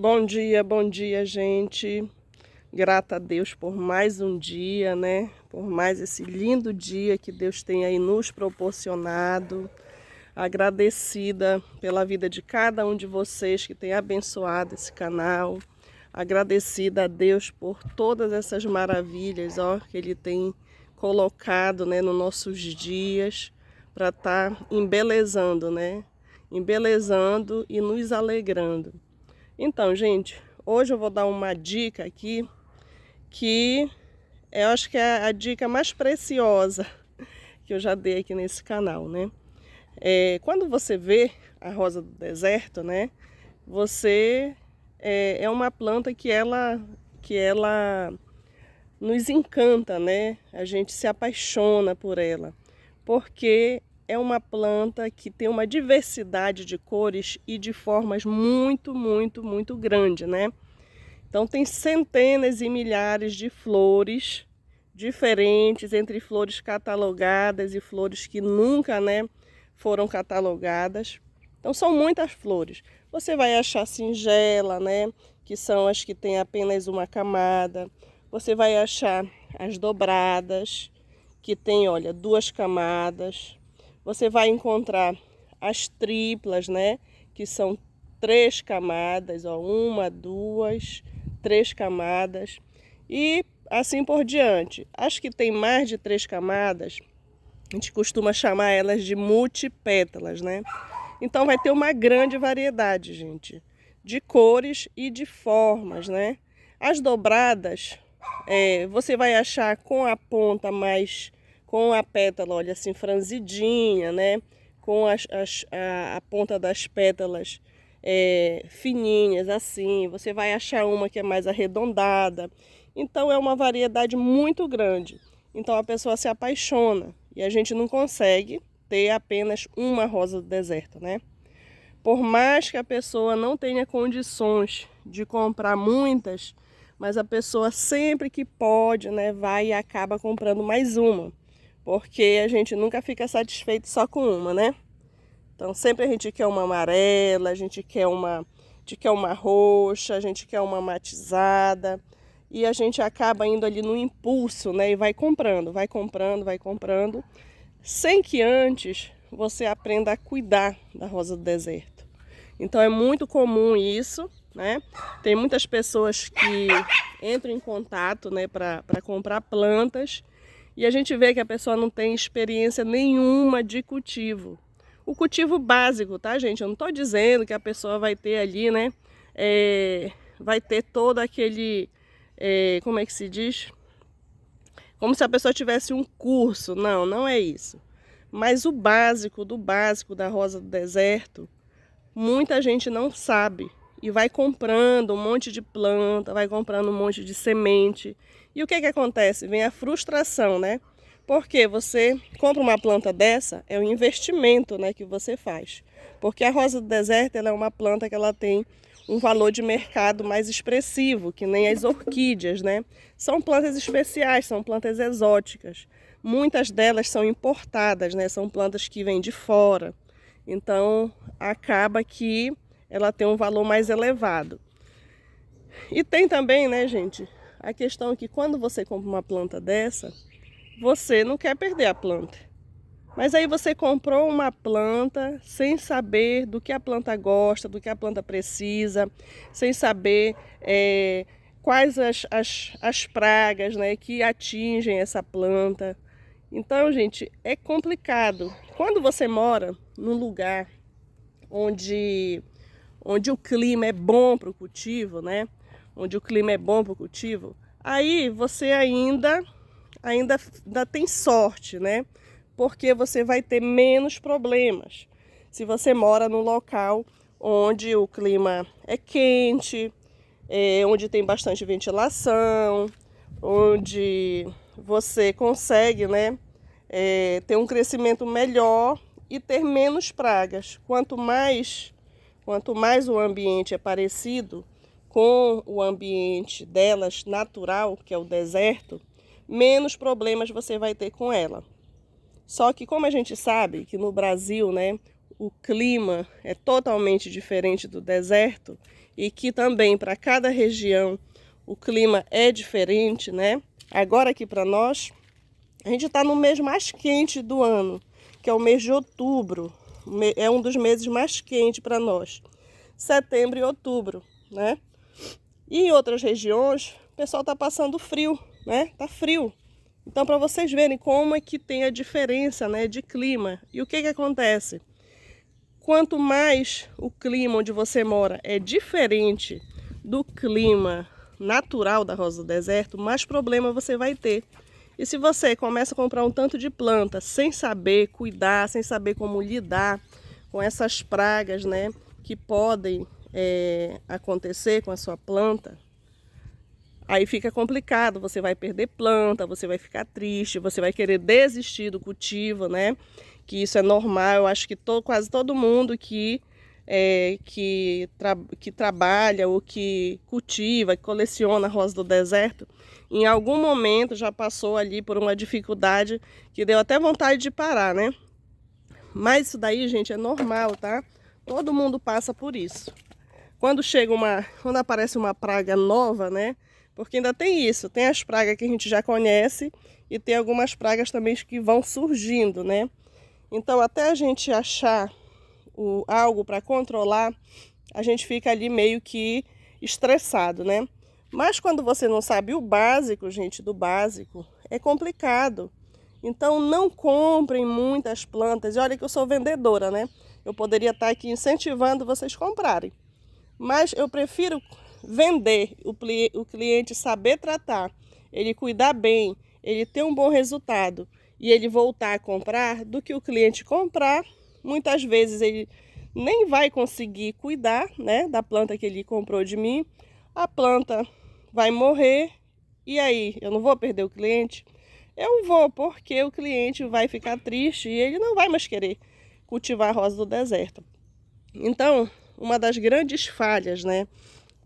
Bom dia, gente. Grata a Deus por mais um dia, né? Por mais esse lindo dia que Deus tem aí nos proporcionado. Agradecida pela vida de cada um de vocês que tem abençoado esse canal. Agradecida a Deus por todas essas maravilhas, ó, que Ele tem colocado, né, nos nossos dias para estar embelezando, né? Embelezando e nos alegrando. Então, gente, hoje eu vou dar uma dica aqui que eu acho que é a dica mais preciosa que eu já dei aqui nesse canal, né? Quando você vê a rosa do deserto, né? Você é uma planta que ela nos encanta, né? A gente se apaixona por ela, porque é uma planta que tem uma diversidade de cores e de formas muito grande, né? Então tem centenas e milhares de flores diferentes, entre flores catalogadas e flores que nunca, né, foram catalogadas. Então são muitas flores. Você vai achar singela, né, que são as que têm apenas uma camada. Você vai achar as dobradas, que tem, olha, 2 camadas. Você vai encontrar as triplas, né, que são 3 camadas, ó, 1, 2, 3 camadas e assim por diante. As que tem mais de 3 camadas, a gente costuma chamar elas de multipétalas, né? Então vai ter uma grande variedade, gente, de cores e de formas, né? As dobradas, você vai achar com a ponta mais, com a pétala, olha assim, franzidinha, né? Com a ponta das pétalas fininhas assim. Você vai achar uma que é mais arredondada. Então é uma variedade muito grande. Então a pessoa se apaixona e a gente não consegue ter apenas uma rosa do deserto, né? Por mais que a pessoa não tenha condições de comprar muitas, mas a pessoa sempre que pode, né, vai e acaba comprando mais uma, porque a gente nunca fica satisfeito só com uma, né? Então sempre a gente quer uma amarela, a gente quer uma roxa, a gente quer uma matizada. E a gente acaba indo ali no impulso, né? E vai comprando, sem que antes você aprenda a cuidar da rosa do deserto. Então é muito comum isso, né? Tem muitas pessoas que entram em contato, né, para comprar plantas. E a gente vê que a pessoa não tem experiência nenhuma de cultivo. O cultivo básico, tá, gente? Eu não estou dizendo que a pessoa vai ter ali, né? Vai ter todo aquele... como é que se diz? Como se a pessoa tivesse um curso. Não, não é isso. Mas o básico do básico da rosa do deserto, muita gente não sabe. E vai comprando um monte de planta, vai comprando um monte de semente. E o que acontece? Vem a frustração, né? Porque você compra uma planta dessa, é um investimento, né, que você faz. Porque a rosa do deserto, ela é uma planta que ela tem um valor de mercado mais expressivo, que nem as orquídeas, né? São plantas especiais, são plantas exóticas. Muitas delas são importadas, né? São plantas que vêm de fora. Então, acaba que ela tem um valor mais elevado. E tem também, né, gente, a questão que quando você compra uma planta dessa, você não quer perder a planta. Mas aí você comprou uma planta sem saber do que a planta gosta, do que a planta precisa, sem saber quais as pragas, né, que atingem essa planta. Então, gente, é complicado. Quando você mora num lugar onde o clima é bom para o cultivo, né? Onde o clima é bom para o cultivo, aí você ainda tem sorte, né? Porque você vai ter menos problemas. Se você mora num local onde o clima é quente, onde tem bastante ventilação, onde você consegue, né, ter um crescimento melhor e ter menos pragas. Quanto mais o ambiente é parecido com o ambiente delas natural, que é o deserto, menos problemas você vai ter com ela. Só que como a gente sabe que no Brasil, né, o clima é totalmente diferente do deserto, e que também para cada região o clima é diferente, né? Agora aqui para nós, a gente está no mês mais quente do ano, que é o mês de outubro. É um dos meses mais quentes para nós. Setembro e outubro, né? E em outras regiões, o pessoal está passando frio, né? Tá frio. Então, para vocês verem como é que tem a diferença, né, de clima. E o que acontece? Quanto mais o clima onde você mora é diferente do clima natural da rosa do deserto, mais problema você vai ter. E se você começa a comprar um tanto de planta sem saber cuidar, sem saber como lidar com essas pragas, né, que podem acontecer com a sua planta, aí fica complicado, você vai perder planta, você vai ficar triste, você vai querer desistir do cultivo, né? Que isso é normal, eu acho que quase todo mundo que trabalha ou que cultiva, que coleciona rosa do deserto, em algum momento já passou ali por uma dificuldade que deu até vontade de parar, né? Mas isso daí, gente, é normal, tá? Todo mundo passa por isso. Quando aparece uma praga nova, né? Porque ainda tem isso, tem as pragas que a gente já conhece e tem algumas pragas também que vão surgindo, né? Então, até a gente achar algo para controlar, a gente fica ali meio que estressado, né? Mas quando você não sabe o básico, gente, do básico, é complicado. Então, não comprem muitas plantas. E olha que eu sou vendedora, né? Eu poderia estar aqui incentivando vocês a comprarem. Mas eu prefiro vender, o cliente saber tratar, ele cuidar bem, ele ter um bom resultado e ele voltar a comprar, do que o cliente comprar. Muitas vezes ele nem vai conseguir cuidar, né, da planta que ele comprou de mim, a planta vai morrer e aí eu não vou perder o cliente? Eu vou, porque o cliente vai ficar triste e ele não vai mais querer cultivar a rosa do deserto. Então, uma das grandes falhas, né,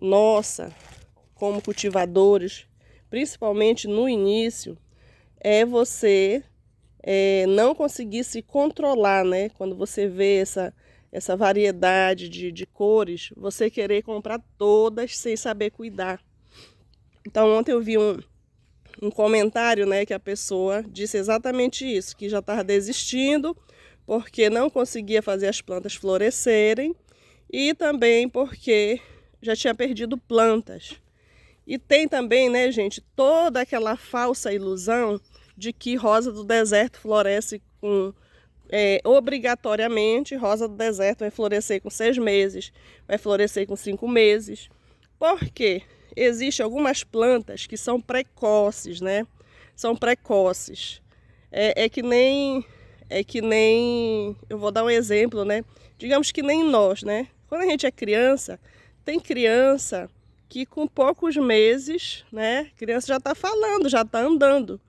nossa, como cultivadores, principalmente no início, é você não conseguir se controlar, né? Quando você vê essa variedade de cores, você querer comprar todas sem saber cuidar. Então, ontem eu vi um comentário, né, que a pessoa disse exatamente isso, que já estava desistindo porque não conseguia fazer as plantas florescerem e também porque já tinha perdido plantas. E tem também, né, gente, toda aquela falsa ilusão de que rosa do deserto floresce obrigatoriamente. Rosa do deserto vai florescer com 6 meses, vai florescer com 5 meses. Por quê? Existem algumas plantas que são precoces, né? São precoces. É que nem, eu vou dar um exemplo, né? Digamos que nem nós, né? Quando a gente é criança, tem criança que com poucos meses, né? A criança já está falando, já está andando.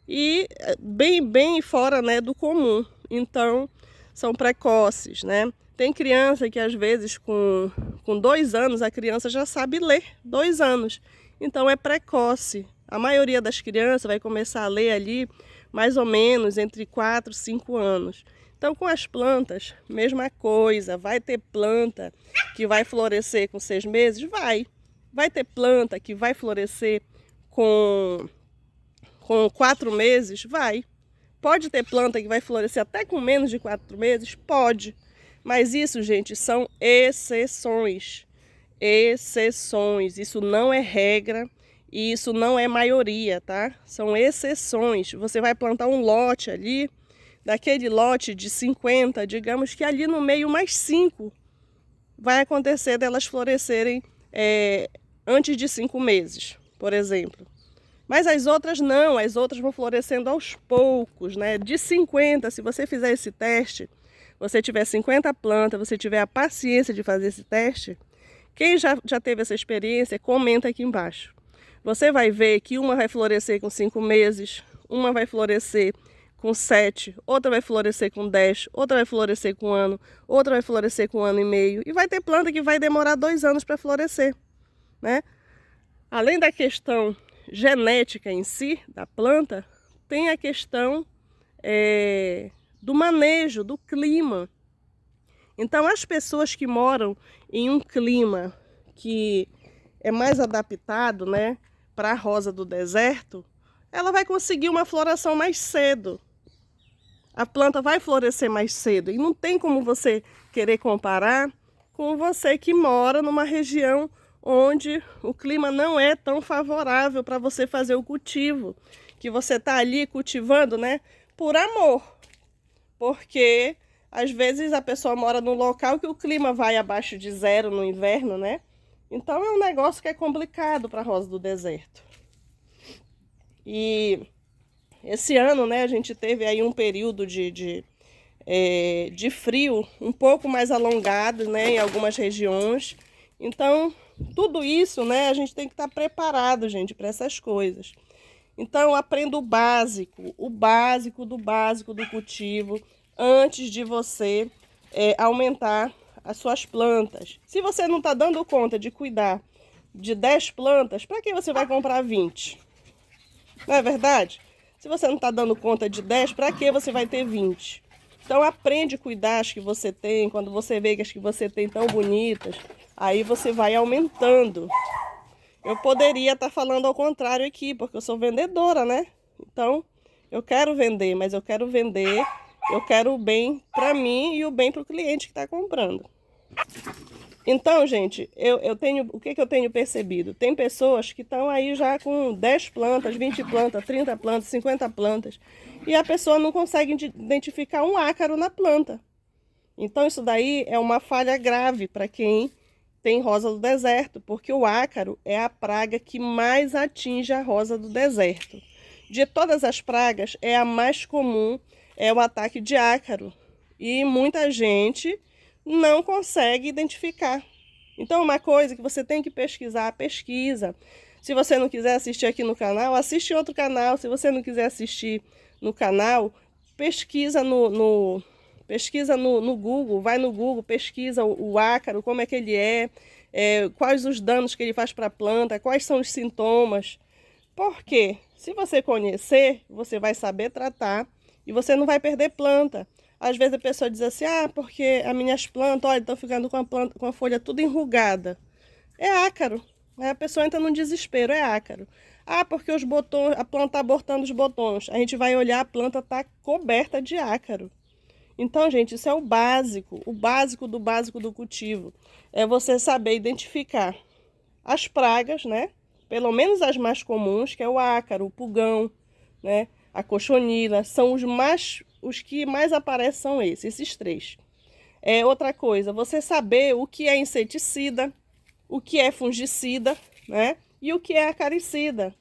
E bem fora, né, do comum. Então, são precoces, né? Tem criança que às vezes com 2 anos a criança já sabe ler, 2 anos. Então é precoce. A maioria das crianças vai começar a ler ali mais ou menos entre 4 e 5 anos. Então com as plantas, mesma coisa. Vai ter planta que vai florescer com 6 meses? Vai ter planta que vai florescer com 4 meses? Vai. Pode ter planta que vai florescer até com menos de 4 meses? Pode. Mas isso, gente, são exceções. Exceções. Isso não é regra e isso não é maioria, tá? São exceções. Você vai plantar um lote ali, daquele lote de 50, digamos que ali no meio mais 5 vai acontecer delas florescerem antes de 5 meses, por exemplo. Mas as outras não, as outras vão florescendo aos poucos, né? De 50, se você fizer esse teste, você tiver 50 plantas, você tiver a paciência de fazer esse teste, quem já teve essa experiência, comenta aqui embaixo. Você vai ver que uma vai florescer com 5 meses, uma vai florescer com 7, outra vai florescer com 10, outra vai florescer com 1 ano, outra vai florescer com 1 ano e meio. E vai ter planta que vai demorar 2 anos para florescer, né? Além da questão genética em si, da planta, tem a questão do manejo, do clima. Então, as pessoas que moram em um clima que é mais adaptado, né, para a rosa do deserto, ela vai conseguir uma floração mais cedo. A planta vai florescer mais cedo. E não tem como você querer comparar com você que mora numa região onde o clima não é tão favorável para você fazer o cultivo. Que você está ali cultivando, né, por amor. Porque às vezes a pessoa mora num local que o clima vai abaixo de zero no inverno, né? Então é um negócio que é complicado para a rosa do deserto. E esse ano, né, a gente teve aí um período de frio um pouco mais alongado, né, em algumas regiões. Então, tudo isso, né, a gente tem que estar preparado, gente, para essas coisas. Então, aprenda o básico do básico do cultivo, antes de você aumentar as suas plantas. Se você não está dando conta de cuidar de 10 plantas, para que você vai comprar 20? Não é verdade? Se você não está dando conta de 10, para que você vai ter 20? Então aprende a cuidar as que você tem. Quando você vê que as que você tem tão bonitas, aí você vai aumentando. Eu poderia estar falando ao contrário aqui, porque eu sou vendedora, né? Então, eu quero vender, mas eu quero vender, eu quero o bem para mim e o bem para o cliente que está comprando. Então, gente, o que eu tenho percebido? Tem pessoas que estão aí já com 10 plantas, 20 plantas, 30 plantas, 50 plantas, e a pessoa não consegue identificar um ácaro na planta. Então, isso daí é uma falha grave para quem tem rosa do deserto, porque o ácaro é a praga que mais atinge a rosa do deserto. De todas as pragas, é a mais comum, é o ataque de ácaro. E muita gente não consegue identificar. Então, uma coisa que você tem que pesquisar, pesquisa. Se você não quiser assistir aqui no canal, assiste em outro canal. Se você não quiser assistir no canal, pesquisa no Google, vai no Google, pesquisa o ácaro, como é que ele quais os danos que ele faz para a planta, quais são os sintomas. Por quê? Se você conhecer, você vai saber tratar e você não vai perder planta. Às vezes a pessoa diz assim, porque as minhas plantas, olha, estão ficando com a folha tudo enrugada. É ácaro. Aí a pessoa entra num desespero, é ácaro. Porque os botões, a planta está abortando os botões. A gente vai olhar, a planta está coberta de ácaro. Então, gente, isso é o básico do básico do cultivo. É você saber identificar as pragas, né? Pelo menos as mais comuns, que é o ácaro, o pulgão, né? A cochonila, são os que mais aparecem são esses três. Outra coisa, você saber o que é inseticida, o que é fungicida, né? E o que é acaricida.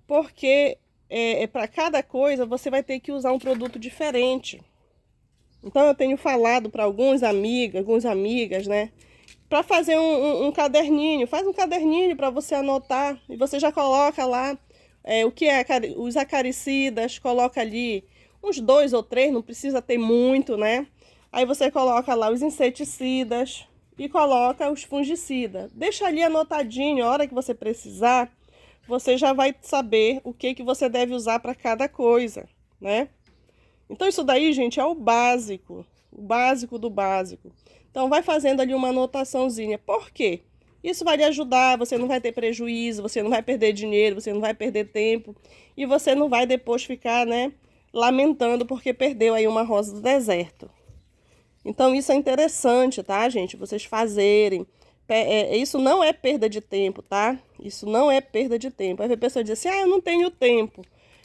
Porque para cada coisa você vai ter que usar um produto diferente. Então eu tenho falado para algumas amigas, né? Para fazer um caderninho, faz um caderninho para você anotar e você já coloca lá o que é os acaricidas, coloca ali uns 2 ou 3, não precisa ter muito, né? Aí você coloca lá os inseticidas e coloca os fungicidas. Deixa ali anotadinho, a hora que você precisar, você já vai saber o que você deve usar para cada coisa, né? Então isso daí, gente, é o básico do básico. Então vai fazendo ali uma anotaçãozinha. Por quê? Isso vai lhe ajudar, você não vai ter prejuízo, você não vai perder dinheiro, você não vai perder tempo. E você não vai depois ficar, né, lamentando porque perdeu aí uma rosa do deserto. Então isso é interessante, tá, gente? Vocês fazerem. Isso não é perda de tempo, tá? Isso não é perda de tempo. Aí a pessoa diz assim, eu não tenho tempo.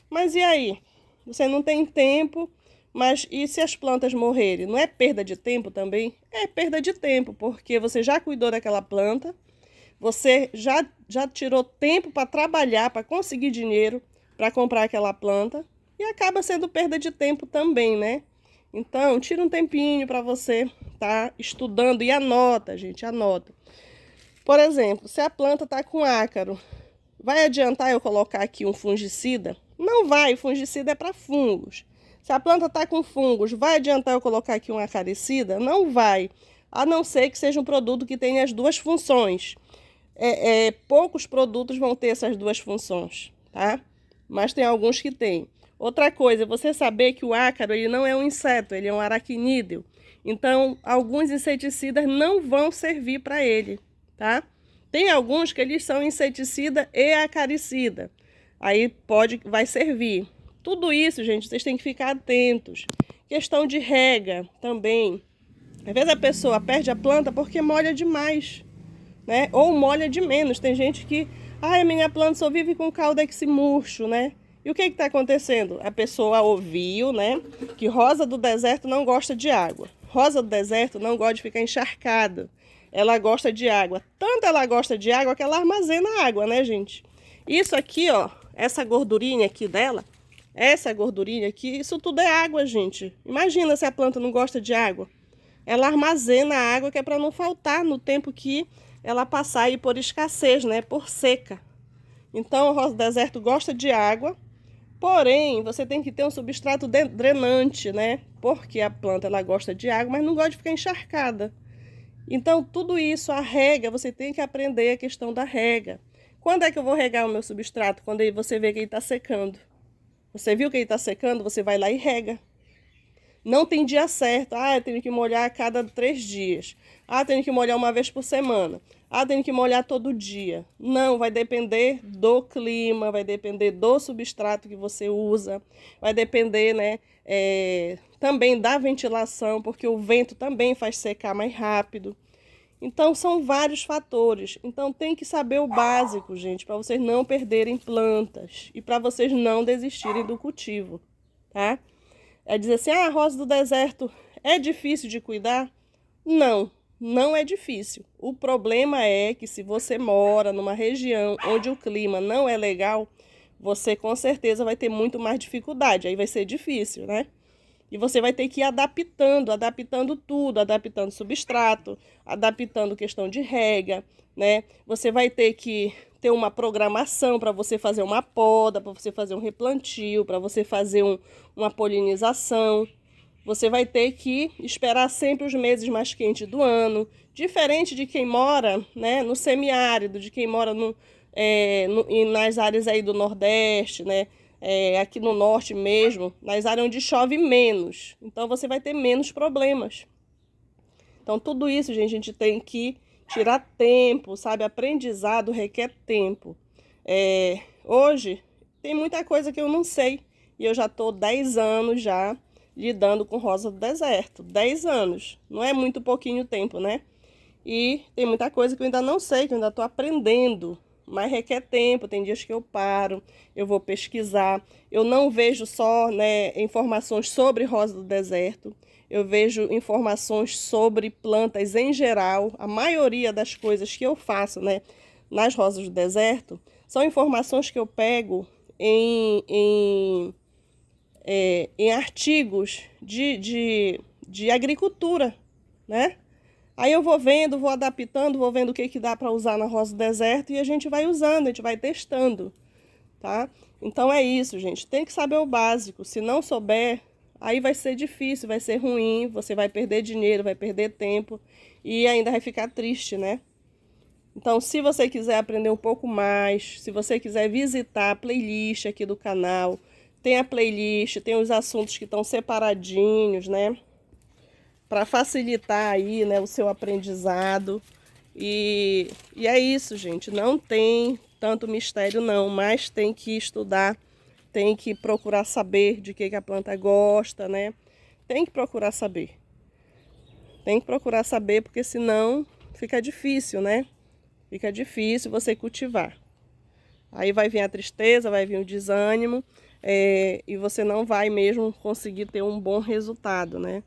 Mas e aí? Você não tem tempo, mas e se as plantas morrerem? Não é perda de tempo também? É perda de tempo, porque você já cuidou daquela planta, você já tirou tempo para trabalhar, para conseguir dinheiro para comprar aquela planta, e acaba sendo perda de tempo também, né? Então, tira um tempinho para você tá estudando e anota, gente, anota. Por exemplo, se a planta está com ácaro, vai adiantar eu colocar aqui um fungicida? Não vai, fungicida é para fungos. Se a planta está com fungos, vai adiantar eu colocar aqui um acaricida? Não vai, a não ser que seja um produto que tenha as duas funções. Poucos produtos vão ter essas duas funções, tá? Mas tem alguns que tem. Outra coisa, você saber que o ácaro ele não é um inseto, ele é um aracnídeo. Então, alguns inseticidas não vão servir para ele, tá? Tem alguns que eles são inseticida e acaricida. Aí vai servir. Tudo isso, gente, vocês têm que ficar atentos. Questão de rega também. Às vezes a pessoa perde a planta porque molha demais, né? Ou molha de menos. Tem gente que, a minha planta só vive com caudex murcho, né? E o que está acontecendo? A pessoa ouviu, né, que rosa do deserto não gosta de água. Rosa do deserto não gosta de ficar encharcada. Ela gosta de água. Tanto ela gosta de água que ela armazena água, né, gente? Isso aqui, ó, essa gordurinha aqui dela, essa gordurinha aqui, isso tudo é água, gente. Imagina se a planta não gosta de água. Ela armazena a água que é para não faltar no tempo que ela passar aí por escassez, né, por seca. Então, a rosa do deserto gosta de água, porém, você tem que ter um substrato drenante, né? Porque a planta ela gosta de água, mas não gosta de ficar encharcada. Então, tudo isso, a rega, você tem que aprender a questão da rega. Quando é que eu vou regar o meu substrato? Quando você vê que ele está secando. Você viu que ele está secando, você vai lá e rega. Não tem dia certo. Eu tenho que molhar a cada 3 dias. Tenho que molhar uma vez por semana. Tenho que molhar todo dia. Não, vai depender do clima, vai depender do substrato que você usa. Vai depender, né, também da ventilação, porque o vento também faz secar mais rápido. Então, são vários fatores. Então, tem que saber o básico, gente, para vocês não perderem plantas e para vocês não desistirem do cultivo, tá? É dizer assim, a rosa do deserto é difícil de cuidar? Não, não é difícil. O problema é que se você mora numa região onde o clima não é legal, você com certeza vai ter muito mais dificuldade. Aí vai ser difícil, né? E você vai ter que ir adaptando tudo, adaptando substrato, adaptando questão de rega, né? Você vai ter que ter uma programação para você fazer uma poda, para você fazer um replantio, para você fazer uma polinização. Você vai ter que esperar sempre os meses mais quentes do ano, diferente de quem mora, né, no semiárido, de quem mora nas áreas aí do Nordeste, né? Aqui no norte mesmo, nas áreas onde chove menos. Então, você vai ter menos problemas. Então, tudo isso, gente, a gente tem que tirar tempo, sabe? Aprendizado requer tempo. Hoje, tem muita coisa que eu não sei. E eu já estou 10 anos já lidando com rosa do deserto. 10 anos. Não é muito pouquinho tempo, né? E tem muita coisa que eu ainda não sei, que eu ainda estou aprendendo. Mas requer tempo, tem dias que eu paro, eu vou pesquisar. Eu não vejo só, né, informações sobre rosa do deserto, eu vejo informações sobre plantas em geral. A maioria das coisas que eu faço, né, nas rosas do deserto são informações que eu pego em artigos de agricultura, né? Aí eu vou vendo, vou adaptando, vou vendo o que dá para usar na rosa do deserto e a gente vai usando, a gente vai testando, tá? Então é isso, gente. Tem que saber o básico. Se não souber, aí vai ser difícil, vai ser ruim, você vai perder dinheiro, vai perder tempo e ainda vai ficar triste, né? Então, se você quiser aprender um pouco mais, se você quiser visitar a playlist aqui do canal, tem a playlist, tem os assuntos que estão separadinhos, né? Para facilitar aí, né, o seu aprendizado. E é isso, gente. Não tem tanto mistério não, mas tem que estudar, tem que procurar saber de que a planta gosta, né? Tem que procurar saber. Tem que procurar saber, porque senão fica difícil, né? Fica difícil você cultivar. Aí vai vir a tristeza, vai vir o desânimo, e você não vai mesmo conseguir ter um bom resultado, né?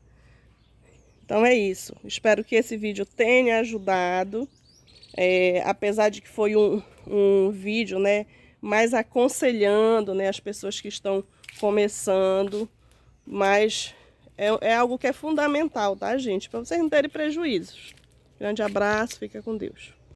Então é isso. Espero que esse vídeo tenha ajudado. Apesar de que foi um vídeo, né, mais aconselhando, né, as pessoas que estão começando. Mas é algo que é fundamental, tá, gente? Para vocês não terem prejuízos. Grande abraço, fica com Deus.